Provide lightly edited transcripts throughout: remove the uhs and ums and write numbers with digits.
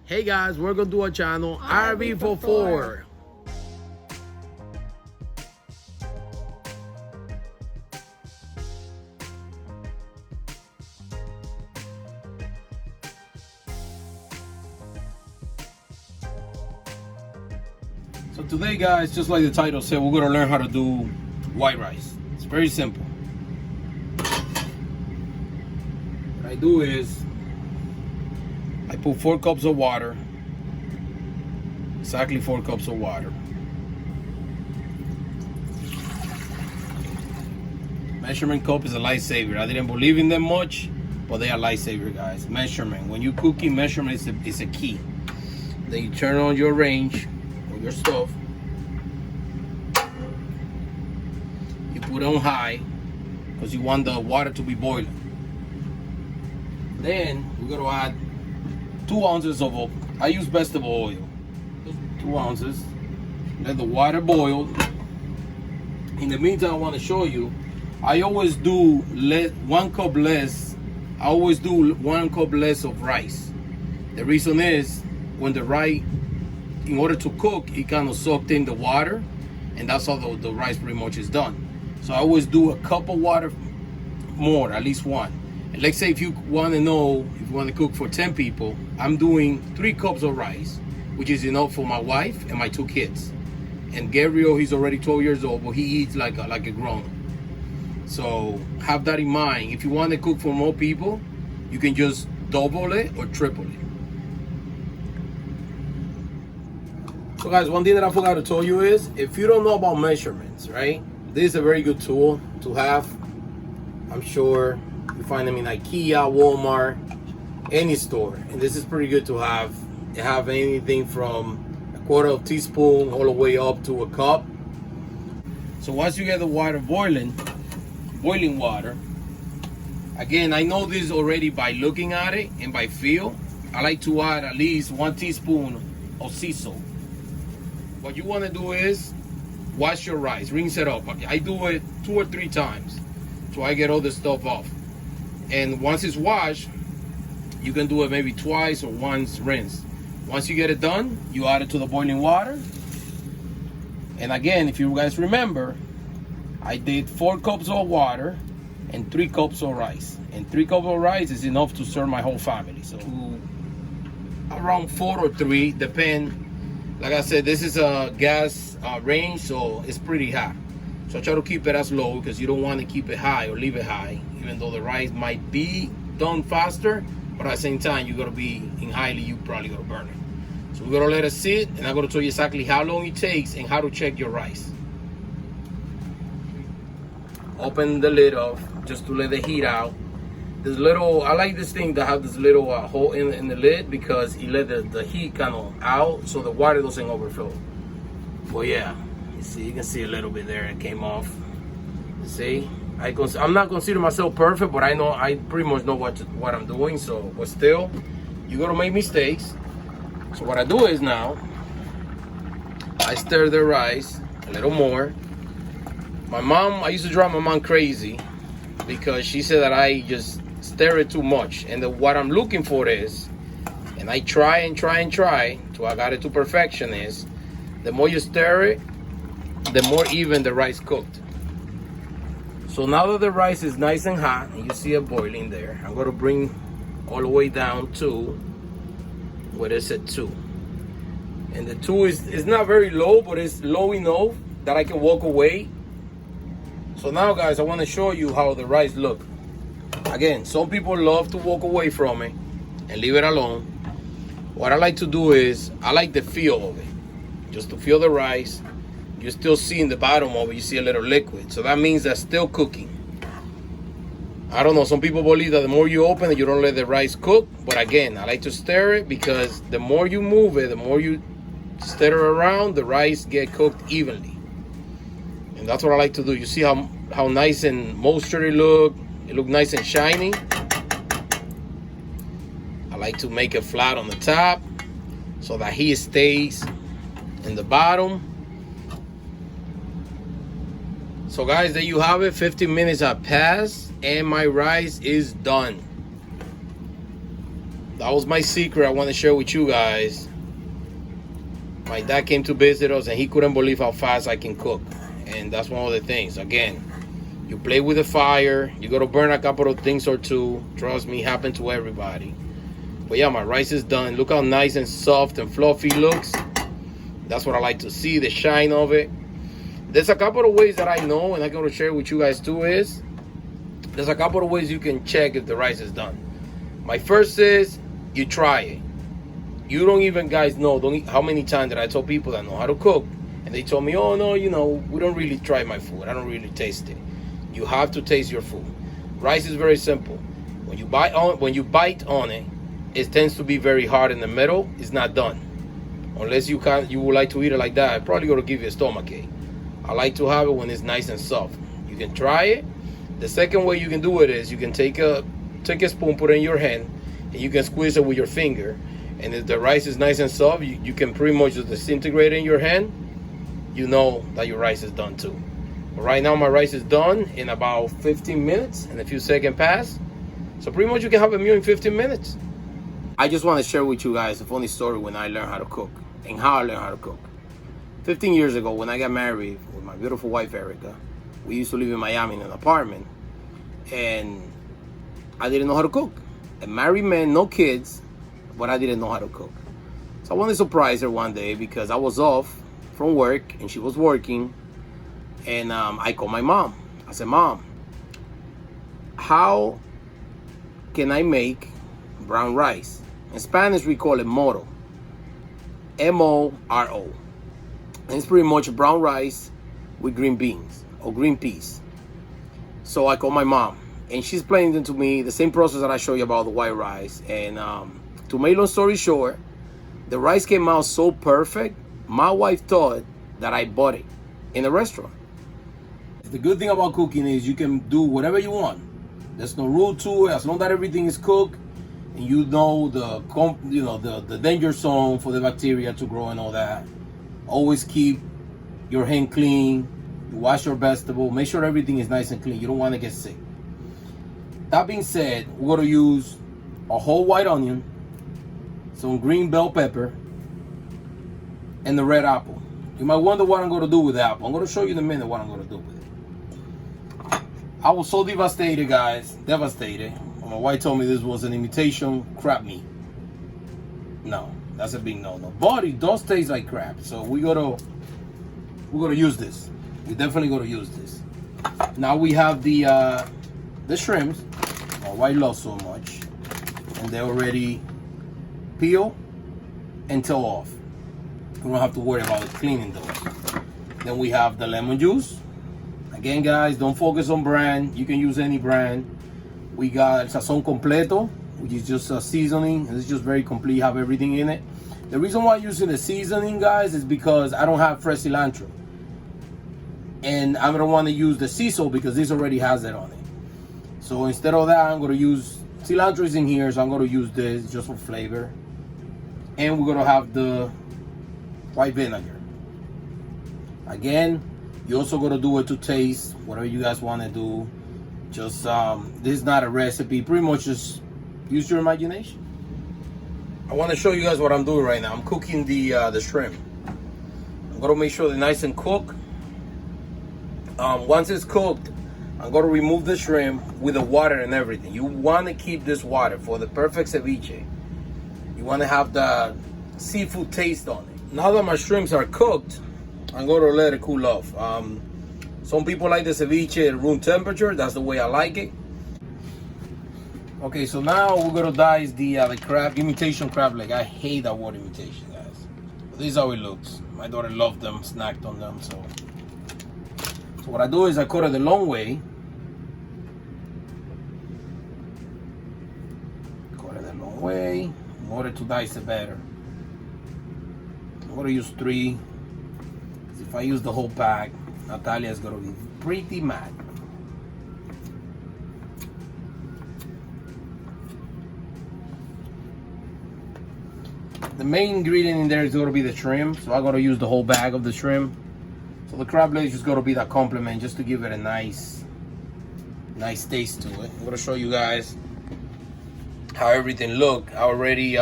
Hey guys, welcome to our channel, RV for 4. So today guys, just like the title said, we're gonna learn how to do white rice. It's very simple. What I do is, I put 4 cups of water, exactly 4 cups of water. Measurement cup is a lifesaver. I didn't believe in them much, but they are lifesaver, guys. Measurement. When you're cooking, measurement is a key. Then you turn on your range or your stove. You put it on high because you want the water to be boiling. Then we're gonna add 2 ounces of oil. I use vegetable oil. 2 ounces. Let the water boil. In the meantime, I want to show you, I always do 1 cup less. I always do 1 cup less of rice. The reason is, when the rice, in order to cook, it kind of soaked in the water, and that's how the rice pretty much is done. So I always do a cup of water more, at least 1. And let's say if you want to know, if you want to cook for 10 people, I'm doing 3 cups of rice, which is enough for my wife and my 2 kids. And Gabriel, he's already 12 years old, but he eats like a grown. So have that in mind. If you want to cook for more people, you can just double it or triple it. So guys, one thing that I forgot to tell you is, if you don't know about measurements, right? This is a very good tool to have. I'm sure you find them in IKEA, Walmart, any store. And this is pretty good to have. You have anything from a 1/4 teaspoon all the way up to a cup. So once you get the water boiling water, again, I know this already by looking at it and by feel. I like to add at least 1 teaspoon of sea salt. What you want to do is wash your rice, rinse it up. I do it 2 or 3 times so I get all the stuff off. And once it's washed, you can do it maybe twice or once rinse. Once you get it done, you add it to the boiling water. And again, if you guys remember, I did 4 cups of water and 3 cups of rice. And 3 cups of rice is enough to serve my whole family. So around 4 or 3, depend. Like I said, this is a gas range, so it's pretty hot. So I try to keep it as low because you don't want to keep it high or leave it high, even though the rice might be done faster, but at the same time, you're gonna be in highly, you probably gonna burn it. So we're gonna let it sit, and I'm gonna tell you exactly how long it takes and how to check your rice. Open the lid off just to let the heat out. This little, I like this thing that have this little hole in the lid because it let the heat kind of out so the water doesn't overflow. Well, yeah. See, you can see a little bit there. It came off. See, I'm not considering myself perfect, but I know I pretty much know what I'm doing. So, but still, you're gonna make mistakes. So what I do is now I stir the rice a little more. I used to drive my mom crazy because she said that I just stir it too much. And what I'm looking for is, and I try and try and try till I got it to perfection, is the more you stir it, the more even the rice cooked. So now that the rice is nice and hot and you see it boiling there, I'm going to bring all the way down to what is it, 2. And the 2 is not very low, but it's low enough that I can walk away. So now guys, I want to show you how the rice look. Again, some people love to walk away from it and leave it alone. What I like to do is, I like the feel of it. Just to feel the rice. You're still seeing the bottom of it, you see a little liquid. So that means that's still cooking. I don't know, some people believe that the more you open it, you don't let the rice cook. But again, I like to stir it because the more you move it, the more you stir it around, the rice get cooked evenly. And that's what I like to do. You see how nice and moisture it look nice and shiny. I like to make it flat on the top so that heat stays in the bottom. So guys, there you have it. 15 minutes have passed and my rice is done. that was my secret I want to share with you guys. My dad came to visit us and he couldn't believe how fast I can cook. And that's one of the things. Again, you play with the fire, you got to burn a couple of things or two. Trust me, happened to everybody. But yeah, my rice is done. Look how nice and soft and fluffy it looks. That's what I like to see, the shine of it. There's a couple of ways that I know, and I'm going to share with you guys too, is there's a couple of ways you can check if the rice is done. My first is you try it. You don't even guys know how many times that I told people that know how to cook, and they told me, oh no, you know, we don't really try my food. I don't really taste it. You have to taste your food. Rice is very simple. When you bite on it, it tends to be very hard in the middle. It's not done. Unless you would like to eat it like that, I'm probably gonna give you a stomachache. I like to have it when it's nice and soft. You can try it. The second way you can do it is you can take a spoon, put it in your hand, and you can squeeze it with your finger. And if the rice is nice and soft, you can pretty much just disintegrate it in your hand. You know that your rice is done too. But right now my rice is done in about 15 minutes and a few seconds pass. So pretty much you can have a meal in 15 minutes. I just want to share with you guys a funny story when I learned how to cook and how I learned how to cook. 15 years ago when I got married with my beautiful wife Ericka, we used to live in Miami in an apartment, and I didn't know how to cook. A married man, no kids, but I didn't know how to cook. So I wanted to surprise her one day because I was off from work and she was working, and I called my mom. I said, Mom, how can I make brown rice? In Spanish we call it moro, M-O-R-O, and it's pretty much brown rice with green beans or green peas. So I called my mom, and she's explaining to me the same process that I showed you about the white rice. And to make long story short, the rice came out so perfect, my wife thought that I bought it in a restaurant. The good thing about cooking is you can do whatever you want. There's no rule to it, as long as everything is cooked and you know the danger zone for the bacteria to grow and all that. Always keep your hand clean. You wash your vegetable. Make sure everything is nice and clean. You don't want to get sick. That being said, we're going to use a whole white onion, some green bell pepper, and the red apple. You might wonder what I'm going to do with the apple. I'm going to show you in a minute what I'm going to do with it. I was so devastated, guys. Devastated. When my wife told me this was an imitation crab meat. No, that's a big no-no. But it does taste like crab. So we're gonna use this. We definitely gonna use this. Now we have the shrimps. My wife loves so much, and they're already peeled and tail off. We don't have to worry about cleaning those. Then we have the lemon juice. Again, guys, don't focus on brand. You can use any brand. We got sazon completo, which is just a seasoning. It's just very complete, have everything in it. The reason why I'm using the seasoning, guys, is because I don't have fresh cilantro. And I don't want to use the sea salt because this already has it on it. So instead of that, I'm going to use, cilantro is in here, so I'm going to use this just for flavor. And we're going to have the white vinegar. Again, you also got to do it to taste, whatever you guys want to do. Just, this is not a recipe. Pretty much just use your imagination. I want to show you guys what I'm doing right now. I'm cooking the shrimp. I'm going to make sure they're nice and cooked. Once it's cooked, I'm going to remove the shrimp with the water and everything. You want to keep this water for the perfect ceviche. You want to have the seafood taste on it. Now that my shrimps are cooked, I'm going to let it cool off. Some people like the ceviche at room temperature. That's the way I like it. Okay, so now we're going to dice the crab, imitation crab leg. I hate that word imitation, guys. But this is how it looks. My daughter loved them, snacked on them. So what I do is I cut it the long way. Cut it the long way in order to dice it better. I'm going to use 3. If I use the whole pack, Natalia is going to be pretty mad. The main ingredient in there is going to be the shrimp, so I'm going to use the whole bag of the shrimp. So the crab leg is just going to be that complement, just to give it a nice taste to it. I'm going to show you guys how everything look. I already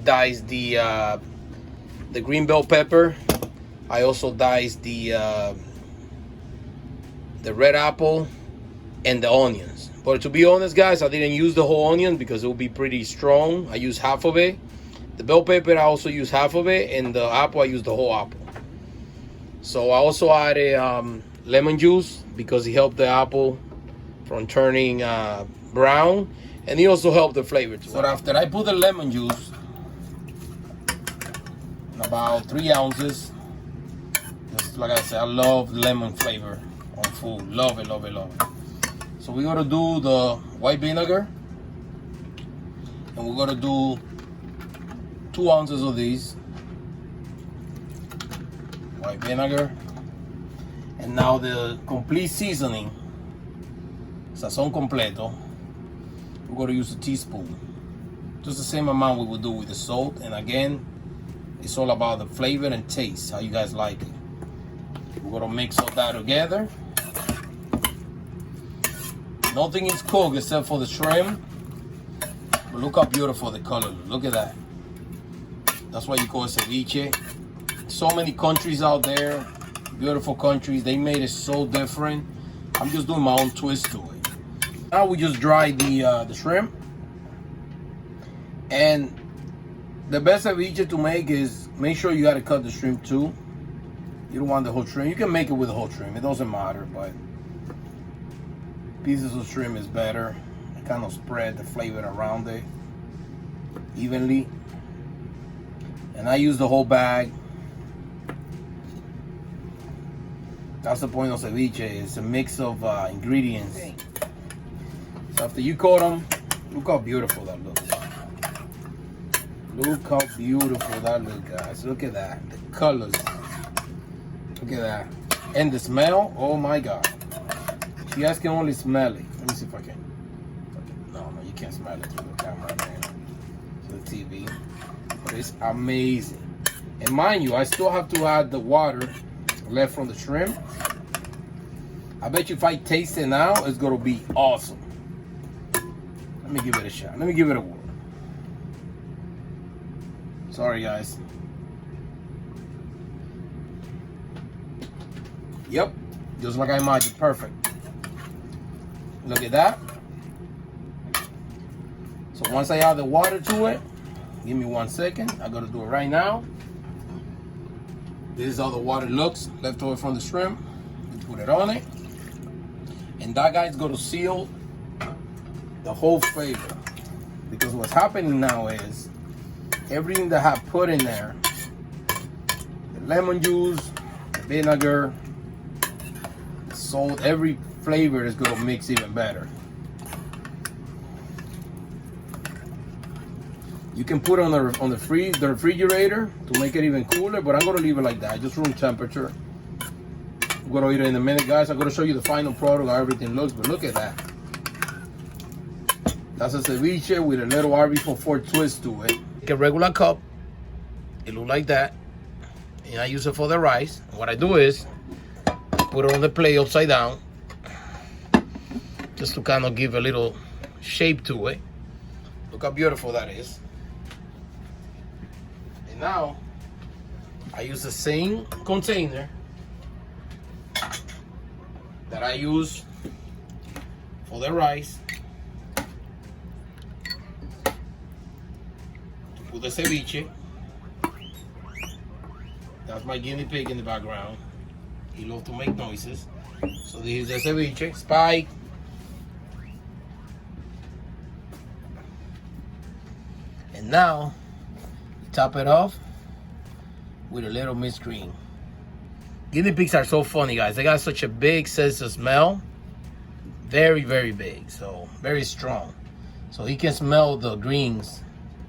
diced the green bell pepper. I also diced the red apple and the onions. But to be honest, guys, I didn't use the whole onion because it will be pretty strong. I used half of it. The bell pepper, I also used half of it, and the apple, I used the whole apple. So I also added lemon juice because it helped the apple from turning brown, and it also helped the flavor too. So after I put the lemon juice, about 3 ounces, just like I said, I love lemon flavor on food. Love it, love it, love it. So we're gonna do the white vinegar, and we're gonna do 2 ounces of these white vinegar. And now the complete seasoning, sazon completo, we're going to use a teaspoon. Just the same amount we would do with the salt. And again, it's all about the flavor and taste, how you guys like it. We're going to mix all that together. Nothing is cooked except for the shrimp. But look how beautiful the color is. Look at that. That's why you call it ceviche. So many countries out there, beautiful countries, they made it so different. I'm just doing my own twist to it. Now we just dry the shrimp. And the best ceviche to make is, make sure you gotta cut the shrimp too. You don't want the whole shrimp. You can make it with the whole shrimp, it doesn't matter, but pieces of shrimp is better. It kind of spread the flavor around it evenly. And I use the whole bag. That's the point of ceviche. It's a mix of ingredients. So after you coat them, look how beautiful that looks. Look how beautiful that looks, guys. Look at that. The colors. Look at that. And the smell, oh my God. You guys can only smell it. Let me see if I can. No, you can't smell it through the camera, man. To the TV. But it's amazing. And mind you, I still have to add the water left from the shrimp. I bet you if I taste it now, it's gonna be awesome. Let me give it a shot. Let me give it a whirl. Sorry, guys. Yep, just like I imagined. Perfect. Look at that. So once I add the water to it, give me 1 second. I'm gonna do it right now. This is how the water looks, left over from the shrimp. You put it on it. And that guy's gonna seal the whole flavor. Because what's happening now is, everything that I have put in there, the lemon juice, the vinegar, the salt, every flavor is gonna mix even better. You can put it on the refrigerator to make it even cooler, but I'm gonna leave it like that, just room temperature. I'm gonna eat it in a minute, guys. I'm gonna show you the final product, how everything looks, but look at that. That's a ceviche with a little RV twist to it. Take a regular cup, it look like that, and I use it for the rice. What I do is, put it on the plate upside down, just to kind of give a little shape to it. Look how beautiful that is. And now, I use the same container that I use for the rice to put the ceviche. That's my guinea pig in the background. He loves to make noises. So this is the ceviche. Spike. And now, top it off with a little mixed green. Guinea pigs are so funny, guys. They got such a big sense of smell. Very, very big. So, very strong. So he can smell the greens.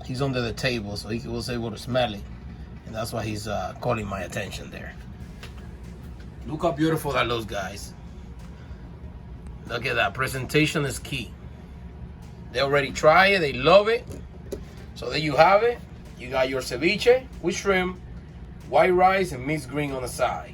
He's under the table, so he was able to smell it. And that's why he's calling my attention there. Look how beautiful that looks, guys. Look at that. Presentation is key. They already try it. They love it. So there you have it. You got your ceviche with shrimp, white rice, and mixed green on the side.